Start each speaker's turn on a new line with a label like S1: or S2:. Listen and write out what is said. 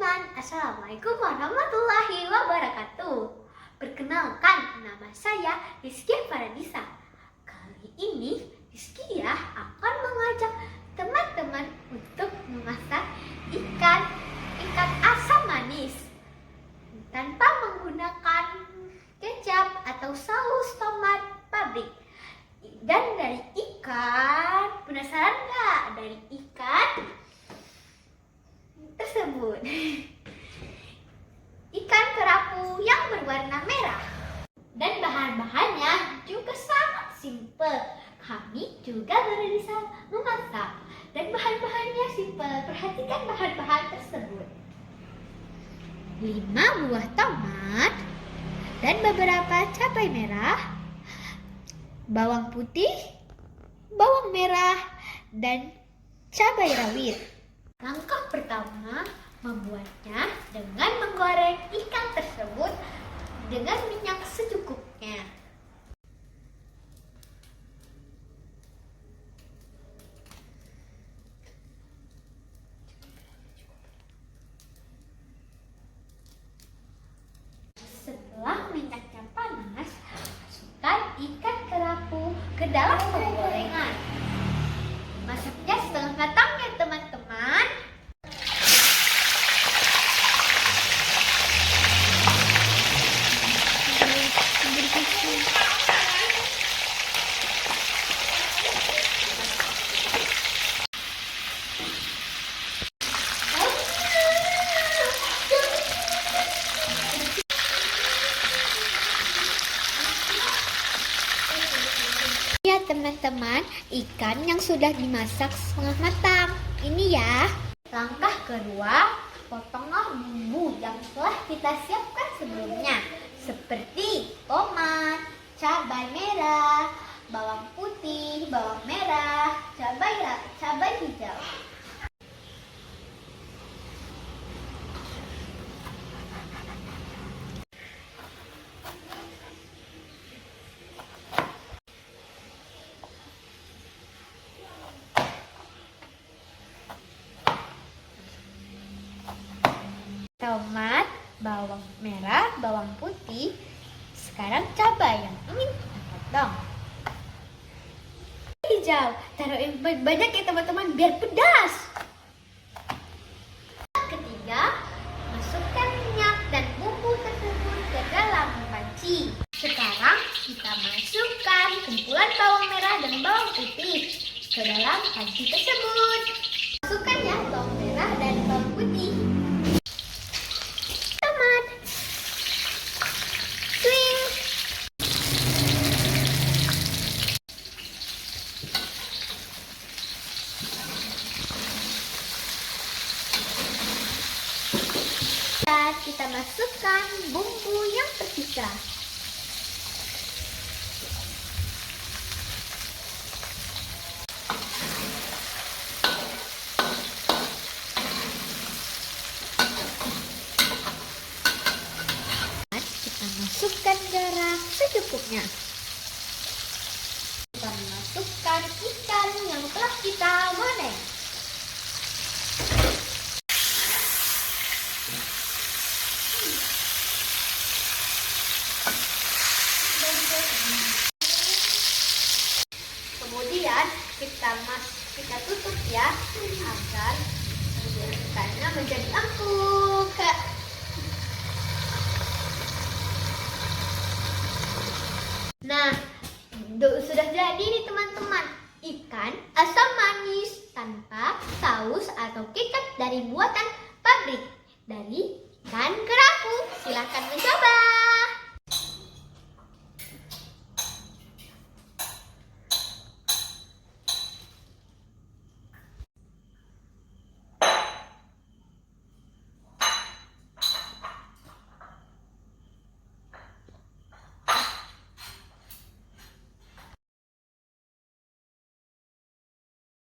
S1: teman-teman, Assalamualaikum warahmatullahi wabarakatuh. Perkenalkan, nama saya Rizky Faradisa. Kali ini Rizky akan mengajak teman-teman untuk memasak ikan asam manis tanpa menggunakan kecap atau saus tomat pabrik. Dan dari ikan, penasaran nggak dari ikan tersebut? Ikan kerapu yang berwarna merah. Dan bahan-bahannya juga sangat simpel. Kami juga baru bisa memasak. Dan bahan-bahannya simpel. Perhatikan bahan-bahan tersebut. 5 buah tomat dan beberapa cabai merah, bawang putih, bawang merah, dan cabai rawit. Langkah pertama membuatnya dengan menggoreng ikan tersebut dengan minyak secukupnya. Setelah minyaknya panas, masukkan ikan kerapu ke dalam penggorengan. Masaknya setengah matang ya teman-teman. Ya teman-teman, ikan yang sudah dimasak setengah matang. Ini ya. Langkah kedua, potonglah bumbu yang telah kita siapkan sebelumnya. Seperti tomat, cabai merah, bawang putih, bawang merah, cabai hijau. Tomat, bawang merah, bawang putih. Sekarang cabai yang ingin kita potong. Hijau, taruh yang banyak ya teman-teman biar pedas. Ketiga, masukkan minyak dan bumbu tersebut ke dalam panci. Sekarang kita masukkan kumpulan bawang merah dan bawang putih ke dalam panci tersebut. Masukkan ya bawang merah dan bawang putih. Dan kita masukkan bumbu yang tersisa. Dan kita masukkan garam secukupnya. Kita masukkan ikan yang telah kita goreng. Kemudian kita tutup ya agar ikannya menjadi empuk. Nah, sudah jadi nih teman-teman, ikan asam manis tanpa saus atau kecap dari buatan